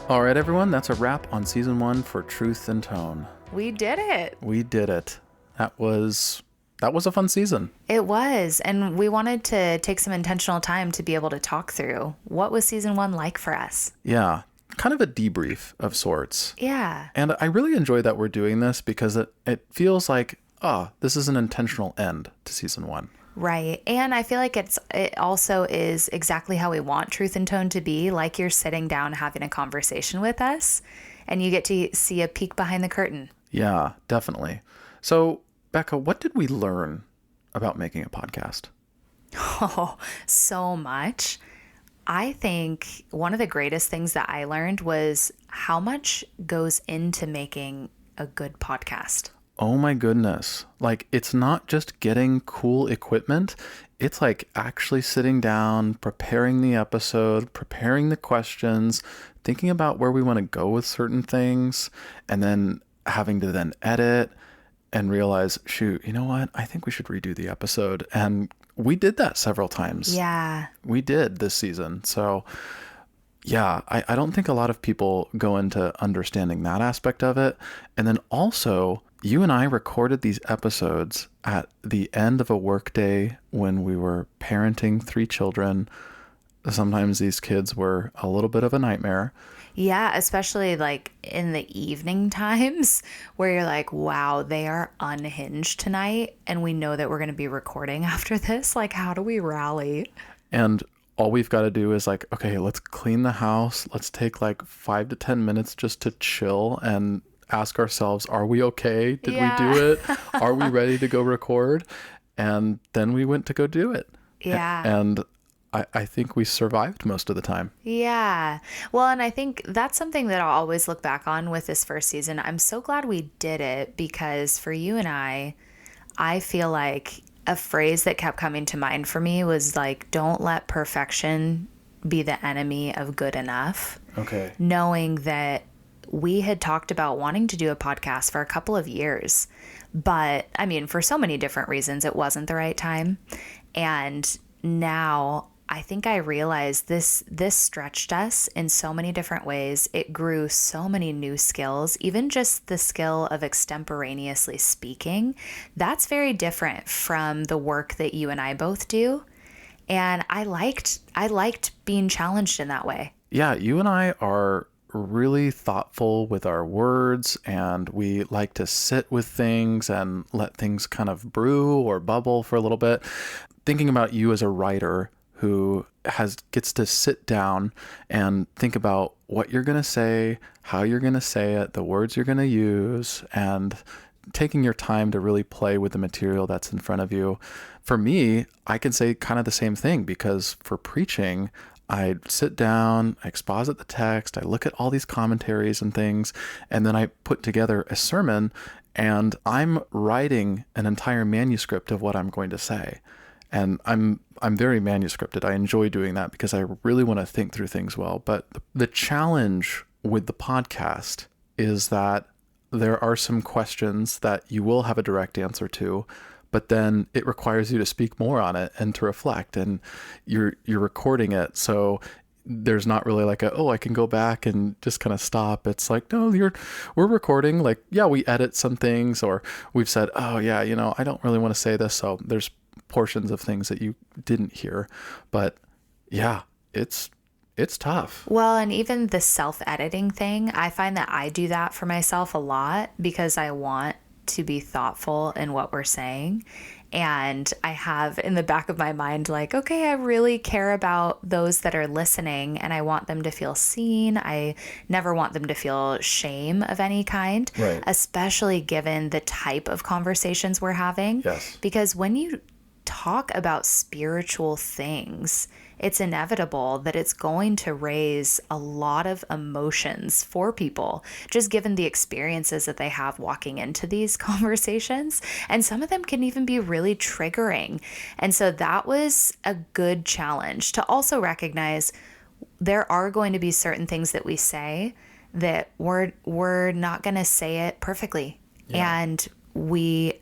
All right, everyone, that's a wrap on season 1 for Truth and Tone. We did it. We did it. That was a fun season. It was. And we wanted to take some intentional time to be able to talk through what was season 1 like for us. Yeah, kind of a debrief of sorts. Yeah. And I really enjoy that we're doing this because it feels like, this is an intentional end to season 1. Right. And I feel like it also is exactly how we want Truth and Tone to be, like you're sitting down having a conversation with us and you get to see a peek behind the curtain. Yeah, definitely. So, Becca, what did we learn about making a podcast? Oh, so much. I think one of the greatest things that I learned was how much goes into making a good podcast. Oh my goodness. Like, it's not just getting cool equipment. It's like actually sitting down, preparing the episode, preparing the questions, thinking about where we want to go with certain things, and then having to then edit and realize, shoot, you know what? I think we should redo the episode. And we did that several times. Yeah. We did this season. So yeah, I don't think a lot of people go into understanding that aspect of it. And then also, you and I recorded these episodes at the end of a workday when we were parenting 3 children. Sometimes these kids were a little bit of a nightmare. Yeah, especially like in the evening times where you're like, wow, they are unhinged tonight. And we know that we're going to be recording after this. Like, how do we rally? And all we've got to do is like, okay, let's clean the house. Let's take like 5 to 10 minutes just to chill and ask ourselves, are we okay? Did we do it? Are we ready to go record? And then we went to go do it. Yeah. And I think we survived most of the time. Yeah. Well, and I think that's something that I'll always look back on with this first season. I'm so glad we did it because for you and I feel like a phrase that kept coming to mind for me was like, don't let perfection be the enemy of good enough. Okay. Knowing that we had talked about wanting to do a podcast for a couple of years, but I mean, for so many different reasons, it wasn't the right time. And now I think I realized this stretched us in so many different ways. It grew so many new skills, even just the skill of extemporaneously speaking. That's very different from the work that you and I both do. And I liked being challenged in that way. Yeah, you and I are really thoughtful with our words, and we like to sit with things and let things kind of brew or bubble for a little bit. Thinking about you as a writer who gets to sit down and think about what you're going to say, how you're going to say it, the words you're going to use, and taking your time to really play with the material that's in front of you. For me, I can say kind of the same thing because for preaching, I sit down, I exposit the text, I look at all these commentaries and things, and then I put together a sermon, and I'm writing an entire manuscript of what I'm going to say. And I'm very manuscripted. I enjoy doing that because I really want to think through things well. But the challenge with the podcast is that there are some questions that you will have a direct answer to, but then it requires you to speak more on it and to reflect, and you're recording it. So there's not really like I can go back and just kind of stop. It's like, no, we're recording. Like, yeah, we edit some things, or we've said, oh yeah, I don't really want to say this. So there's portions of things that you didn't hear, but yeah, it's tough. Well, and even the self-editing thing, I find that I do that for myself a lot because I want to be thoughtful in what we're saying. And I have in the back of my mind, like, okay, I really care about those that are listening and I want them to feel seen. I never want them to feel shame of any kind, Right. Especially given the type of conversations we're having. Yes. Because when you talk about spiritual things, it's inevitable that it's going to raise a lot of emotions for people, just given the experiences that they have walking into these conversations. And some of them can even be really triggering. And so that was a good challenge to also recognize there are going to be certain things that we say that we're not going to say it perfectly. Yeah. And we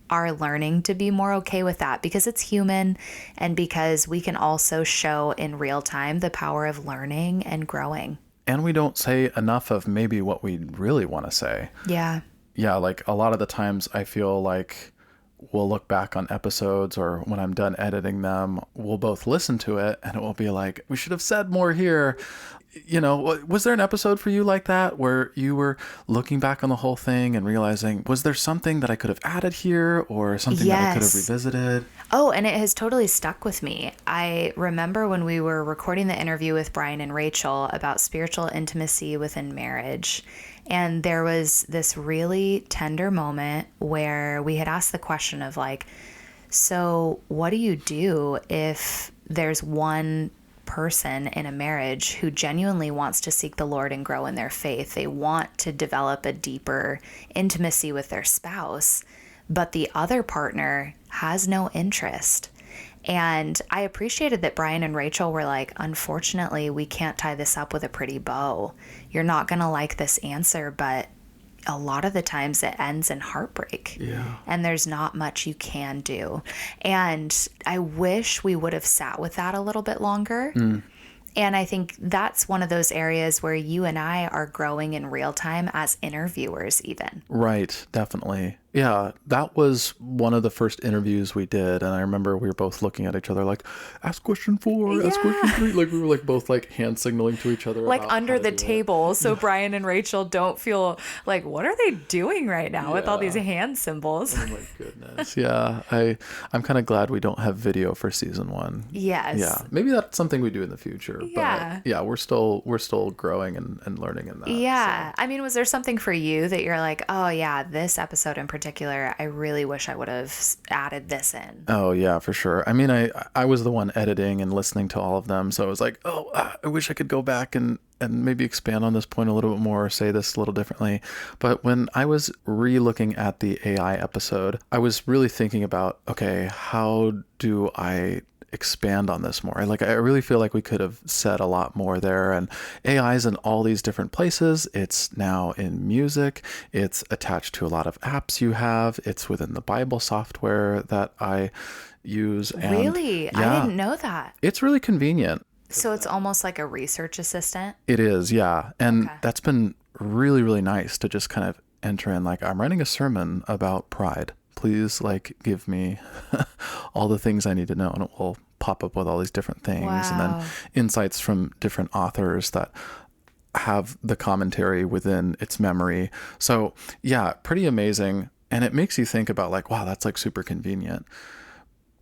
are learning to be more okay with that because it's human and because we can also show in real time the power of learning and growing. And we don't say enough of maybe what we really want to say. Yeah. Yeah, like a lot of the times I feel like we'll look back on episodes, or when I'm done editing them, we'll both listen to it and it will be like, we should have said more here. You know, was there an episode for you like that where you were looking back on the whole thing and realizing, was there something that I could have added here or something that I could have Yes. revisited? Oh, and it has totally stuck with me. I remember when we were recording the interview with Brian and Rachel about spiritual intimacy within marriage. And there was this really tender moment where we had asked the question of like, so what do you do if there's one person in a marriage who genuinely wants to seek the Lord and grow in their faith? They want to develop a deeper intimacy with their spouse, but the other partner has no interest. And I appreciated that Brian and Rachel were like, unfortunately, we can't tie this up with a pretty bow. You're not going to like this answer, but a lot of the times it ends in heartbreak. Yeah. And there's not much you can do. And I wish we would have sat with that a little bit longer. And I think that's one of those areas where you and I are growing in real time as interviewers, even. Right, definitely. Yeah, that was one of the first interviews we did, and I remember we were both looking at each other like, ask question 4, ask question 3. Like we were like both like hand signaling to each other. Like about under how to the do it. table, so Brian and Rachel don't feel like, what are they doing right now with all these Yeah. hand symbols? Oh my goodness. Yeah, I'm kind of glad we don't have video for season 1. Yes. Yeah, maybe that's something we do in the future. Yeah. But yeah, we're still growing and learning in that. Yeah. I mean, was there something for you that you're like, oh, yeah, this episode in particular, I really wish I would have added this in? Oh yeah, for sure. I mean, I was the one editing and listening to all of them, so I was like, oh, I wish I could go back and maybe expand on this point a little bit more, or say this a little differently. But when I was re-looking at the AI episode, I was really thinking about, okay, how do I expand on this more? Like, I really feel like we could have said a lot more there. And AI is in all these different places. It's now in music. It's attached to a lot of apps you have. It's within the Bible software that I use. And Really? I yeah, didn't know that. it's really convenient. So it's almost like a research assistant? It is, yeah. And Okay. that's been really, really nice to just kind of enter in, like, I'm writing a sermon about pride. Please, like, give me all the things I need to know. And it will pop up with all these different things. And Wow. then insights from different authors that have the commentary within its memory. So, yeah, pretty amazing. And it makes you think about, like, wow, that's like super convenient.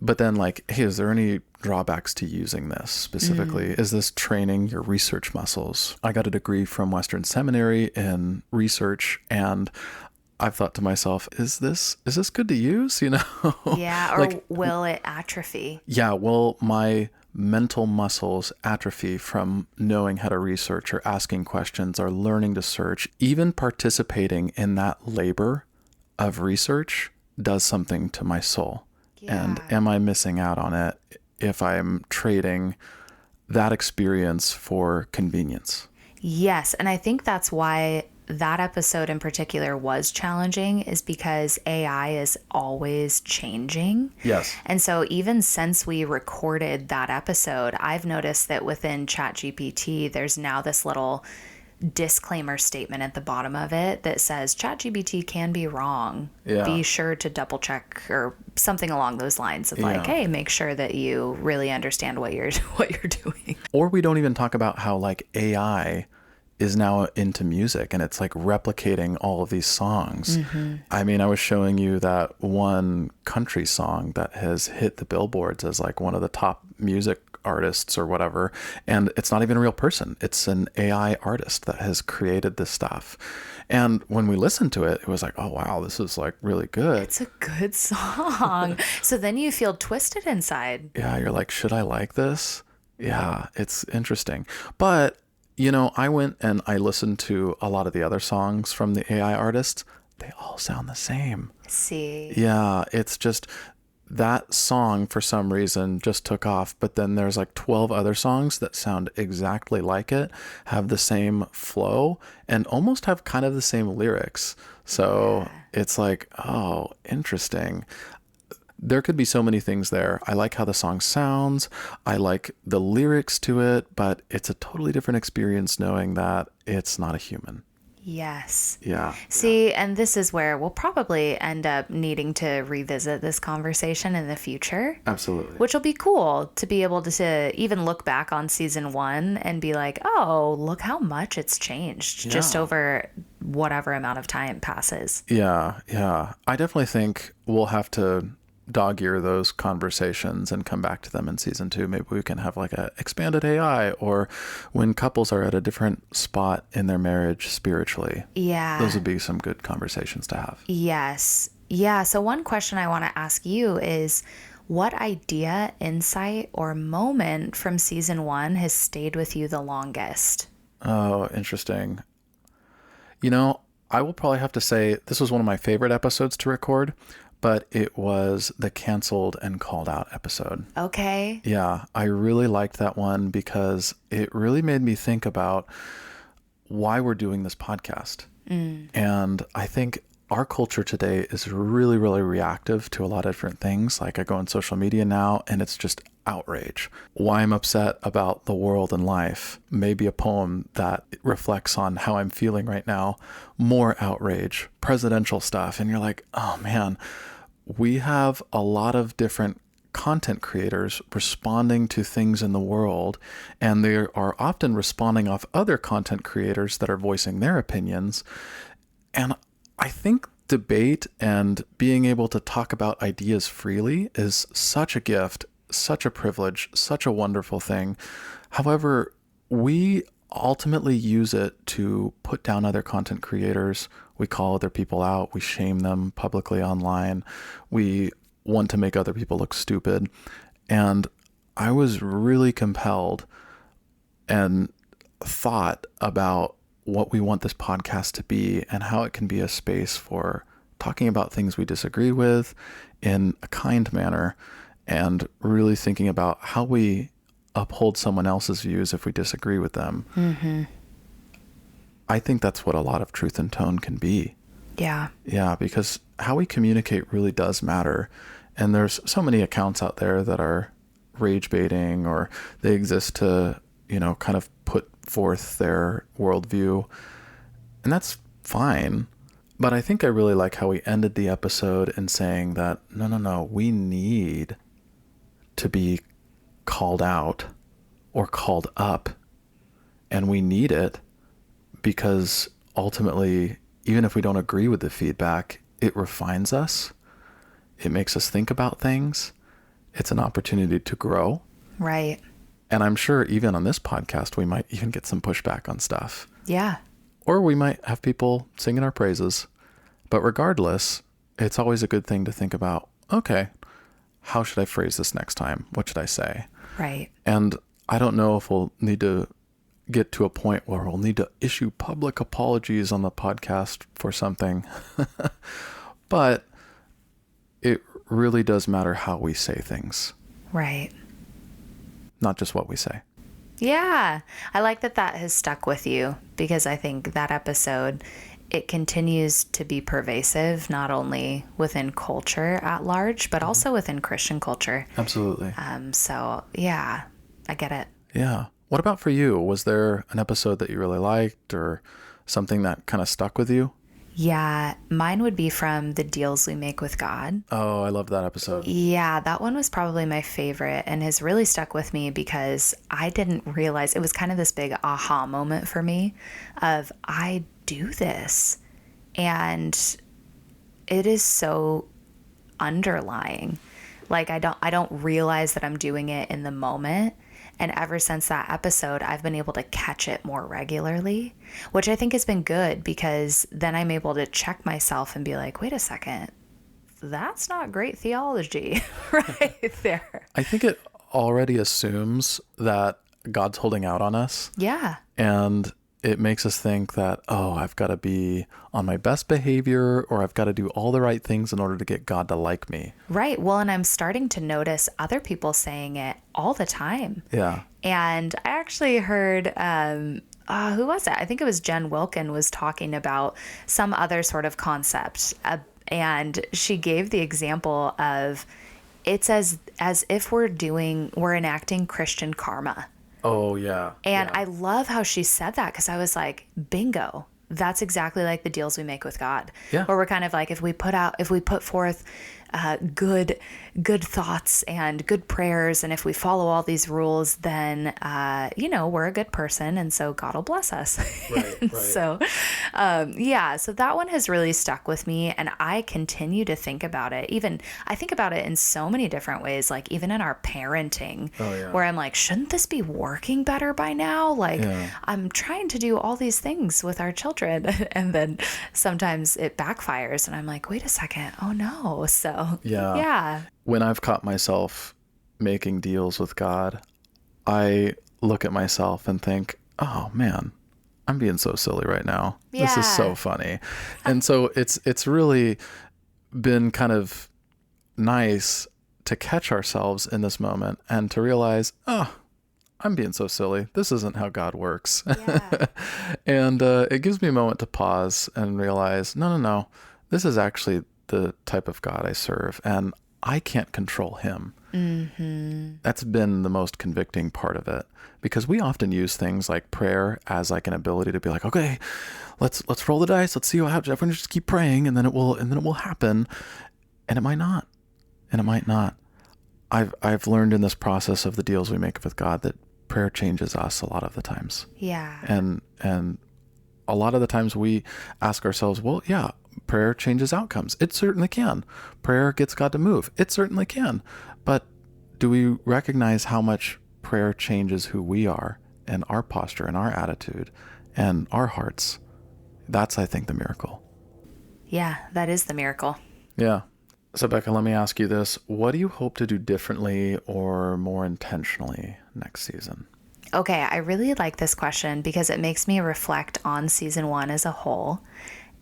But then, like, hey, is there any drawbacks to using this specifically? Is this training your research muscles? I got a degree from Western Seminary in research, and I've thought to myself, is this good to use? You know? Yeah. Or Like, will it atrophy? yeah, will my mental muscles atrophy from knowing how to research or asking questions or learning to search? Even participating in that labor of research does something to my soul. And Yeah. am I missing out on it if I'm trading that experience for convenience? Yes. And I think that's why that episode in particular was challenging, is because AI is always changing. Yes. And so even since we recorded that episode, I've noticed that within ChatGPT, there's now this little disclaimer statement at the bottom of it that says ChatGPT can be wrong. Yeah. Be sure to double check, or something along those lines of like, Yeah. hey, make sure that you really understand what you're doing. Or we don't even talk about how, like, AI is now into music and it's like replicating all of these songs. I mean, I was showing you that one country song that has hit the billboards as like one of the top music artists or whatever, and it's not even a real person. It's an AI artist that has created this stuff. And when we listened to it, it was like, oh wow, this is like really good. It's a good song. So then you feel twisted inside. Yeah, you're like, should I like this? Yeah, it's interesting. But, you know, I went and I listened to a lot of the other songs from the AI artists. They all sound the same. See. Yeah, it's just that song for some reason just took off, but then there's like 12 other songs that sound exactly like it, have the same flow, and almost have kind of the same lyrics. So it's like, oh, interesting. there could be so many things there. I like how the song sounds. I like the lyrics to it, but it's a totally different experience knowing that it's not a human. Yes. Yeah. See, and this is where we'll probably end up needing to revisit this conversation in the future. Absolutely. Which will be cool to be able to even look back on season 1 and be like, oh, look how much it's changed just over whatever amount of time passes. Yeah. Yeah. I definitely think we'll have to dog ear those conversations and come back to them in season 2. Maybe we can have like a expanded AI, or when couples are at a different spot in their marriage spiritually. Yeah. Those would be some good conversations to have. Yes. Yeah. So one question I want to ask you is, what idea, insight, or moment from season 1 has stayed with you the longest? Oh, interesting. You know, I will probably have to say this was one of my favorite episodes to record, but it was the canceled and called out episode. Okay. Yeah, I really liked that one because it really made me think about why we're doing this podcast. And I think our culture today is really, really reactive to a lot of different things. Like I go on social media now and it's just outrage. Why I'm upset about the world and life. Maybe a poem that reflects on how I'm feeling right now. More outrage, presidential stuff. And you're like, oh man, we have a lot of different content creators responding to things in the world, and they are often responding off other content creators that are voicing their opinions. And I think debate and being able to talk about ideas freely is such a gift, such a privilege, such a wonderful thing. However, we ultimately use it to put down other content creators. We call other people out. We shame them publicly online. We want to make other people look stupid. And I was really compelled and thought about what we want this podcast to be and how it can be a space for talking about things we disagree with in a kind manner, and really thinking about how we uphold someone else's views if we disagree with them. Mm-hmm. I think that's what a lot of truth and tone can be. Yeah. Yeah, because how we communicate really does matter. And there's so many accounts out there that are rage baiting, or they exist to, kind of put forth their worldview. And that's fine. But I think I really like how we ended the episode in saying that, no, we need to be called out or called up. And we need it because ultimately, even if we don't agree with the feedback, it refines us. It makes us think about things. It's an opportunity to grow. Right. And I'm sure even on this podcast, we might even get some pushback on stuff. Yeah. Or we might have people singing our praises. But regardless, it's always a good thing to think about, okay, how should I phrase this next time? What should I say? Right. And I don't know if we'll need to get to a point where we'll need to issue public apologies on the podcast for something. But it really does matter how we say things. Right. Not just what we say. Yeah. I like that has stuck with you, because I think that episode, it continues to be pervasive, not only within culture at large, but also within Christian culture. Absolutely. So yeah, I get it. Yeah. What about for you? Was there an episode that you really liked, or something that kind of stuck with you? Yeah, mine would be from The Deals We Make with God. Oh, I loved that episode. Yeah, that one was probably my favorite and has really stuck with me because I didn't realize, it was kind of this big aha moment for me of, I do this. And it is so underlying. Like I don't realize that I'm doing it in the moment. And ever since that episode, I've been able to catch it more regularly, which I think has been good, because then I'm able to check myself and be like, wait a second, that's not great theology right there. I think it already assumes that God's holding out on us. Yeah. And it makes us think that, oh, I've got to be on my best behavior, or I've got to do all the right things in order to get God to like me. Right. Well, and I'm starting to notice other people saying it all the time. Yeah. And I actually heard, who was it? I think it was Jen Wilkin was talking about some other sort of concept. And she gave the example of it's as if we're enacting Christian karma. Oh, yeah. And Yeah. I love how she said that, because I was like, bingo. That's exactly like the deals we make with God. Yeah. Where we're kind of like, if we put forth good thoughts and good prayers, and if we follow all these rules, then we're a good person, and so God will bless us. Right. So so that one has really stuck with me, and I continue to think about it. I think about it in so many different ways, like even in our parenting. Oh, yeah. Where I'm like, shouldn't this be working better by now? Like, Yeah. I'm trying to do all these things with our children, and then sometimes it backfires, and I'm like, wait a second, oh no. So yeah. When I've caught myself making deals with God, I look at myself and think, oh man, I'm being so silly right now. This is so funny. And so it's really been kind of nice to catch ourselves in this moment and to realize, oh, I'm being so silly. This isn't how God works. Yeah. And it gives me a moment to pause and realize, no, this is actually the type of God I serve, and I can't control him. Mm-hmm. That's been the most convicting part of it, because we often use things like prayer as like an ability to be like, okay, let's roll the dice. Let's see what happens. Everyone just keep praying, and then it will happen. And it might not, and it might not. I've learned in this process of the deals we make with God that prayer changes us a lot of the times. Yeah. And a lot of the times we ask ourselves, well, yeah, prayer changes outcomes. It certainly can. Prayer gets God to move. It certainly can. But do we recognize how much prayer changes who we are and our posture and our attitude and our hearts? That's, I think, the miracle. Yeah, that is the miracle. Yeah. So, Bekah, let me ask you this. What do you hope to do differently or more intentionally next season? Okay, I really like this question because it makes me reflect on season 1 as a whole.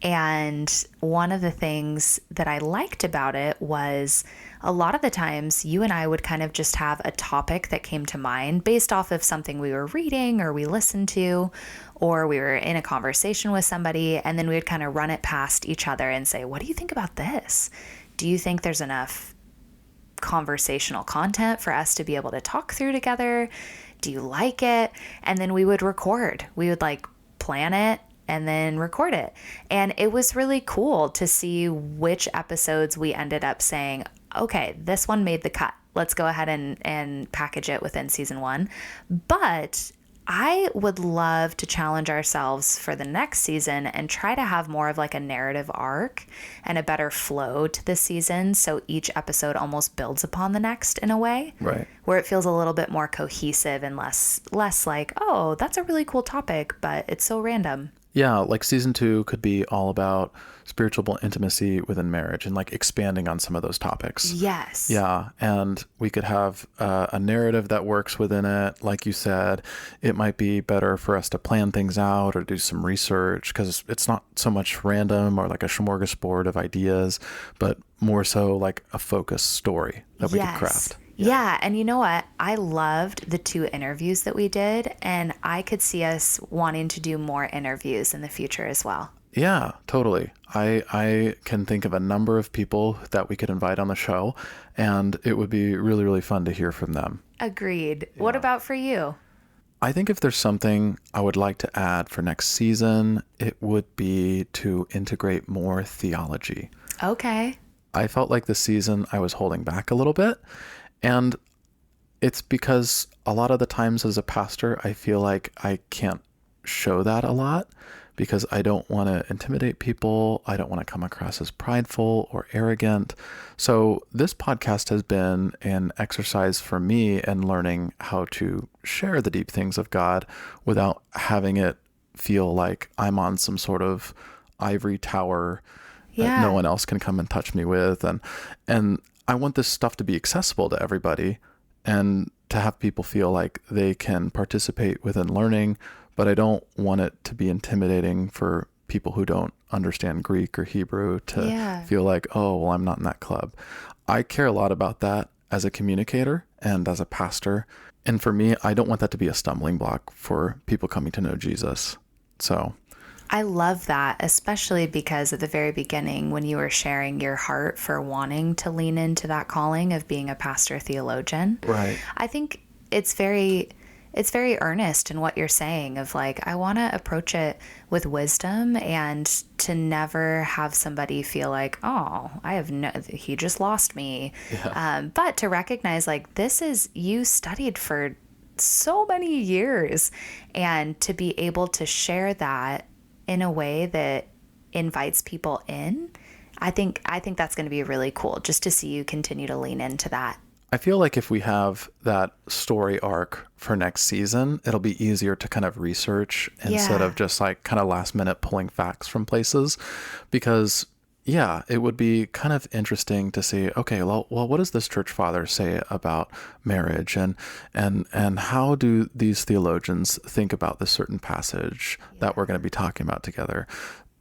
And one of the things that I liked about it was a lot of the times you and I would kind of just have a topic that came to mind based off of something we were reading or we listened to, or we were in a conversation with somebody, and then we would kind of run it past each other and say, what do you think about this? Do you think there's enough conversational content for us to be able to talk through together? Do you like it? And then we would record. We would like plan it and then record it. And it was really cool to see which episodes we ended up saying, okay, this one made the cut. Let's go ahead and package it within season 1. But I would love to challenge ourselves for the next season and try to have more of like a narrative arc and a better flow to the season. So each episode almost builds upon the next in a way. Right. Where it feels a little bit more cohesive and less like, oh, that's a really cool topic, but it's so random. Yeah, like season 2 could be all about spiritual intimacy within marriage and like expanding on some of those topics. Yes. Yeah, and we could have a narrative that works within it. Like you said, it might be better for us to plan things out or do some research because it's not so much random or like a smorgasbord of ideas, but more so like a focused story that we could craft. Yeah. And you know what? I loved the 2 interviews that we did, and I could see us wanting to do more interviews in the future as well. Yeah, totally. I can think of a number of people that we could invite on the show, and it would be really, really fun to hear from them. Agreed. Yeah. What about for you? I think if there's something I would like to add for next season, it would be to integrate more theology. Okay. I felt like this season I was holding back a little bit. And it's because a lot of the times as a pastor, I feel like I can't show that a lot because I don't want to intimidate people. I don't want to come across as prideful or arrogant. So this podcast has been an exercise for me in learning how to share the deep things of God without having it feel like I'm on some sort of ivory tower that no one else can come and touch me with. And I want this stuff to be accessible to everybody and to have people feel like they can participate within learning, but I don't want it to be intimidating for people who don't understand Greek or Hebrew to feel like, oh, well, I'm not in that club. I care a lot about that as a communicator and as a pastor. And for me, I don't want that to be a stumbling block for people coming to know Jesus. So I love that, especially because at the very beginning, when you were sharing your heart for wanting to lean into that calling of being a pastor theologian, Right. I think it's very earnest in what you're saying of like, I want to approach it with wisdom and to never have somebody feel like, oh, he just lost me. Yeah. But to recognize like, this is, you studied for so many years, and to be able to share that in a way that invites people in, I think that's going to be really cool just to see you continue to lean into that. I feel like if we have that story arc for next season, it'll be easier to kind of research instead Yeah. of just like kind of last minute pulling facts from places. Because, yeah, it would be kind of interesting to see, okay, well, what does this church father say about marriage, and how do these theologians think about this certain passage that we're going to be talking about together?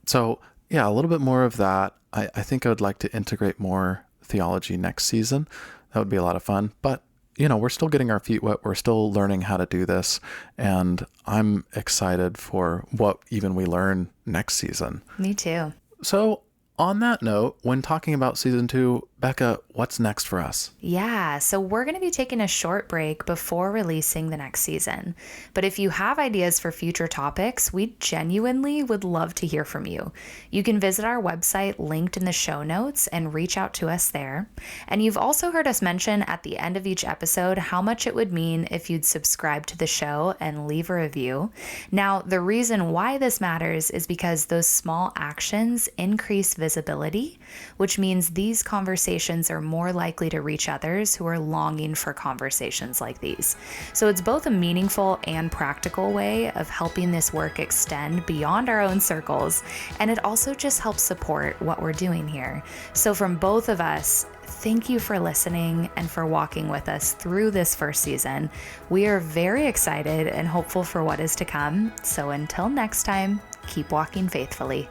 So, yeah, a little bit more of that. I think I would like to integrate more theology next season. That would be a lot of fun. But, we're still getting our feet wet. We're still learning how to do this. And I'm excited for what even we learn next season. Me too. So, on that note, when talking about season 2, Bekah, what's next for us? Yeah, so we're going to be taking a short break before releasing the next season. But if you have ideas for future topics, we genuinely would love to hear from you. You can visit our website linked in the show notes and reach out to us there. And you've also heard us mention at the end of each episode how much it would mean if you'd subscribe to the show and leave a review. Now, the reason why this matters is because those small actions increase visibility, which means these conversations are more likely to reach others who are longing for conversations like these. So it's both a meaningful and practical way of helping this work extend beyond our own circles, and it also just helps support what we're doing here. So from both of us, thank you for listening and for walking with us through this first season. We are very excited and hopeful for what is to come. So until next time, keep walking faithfully.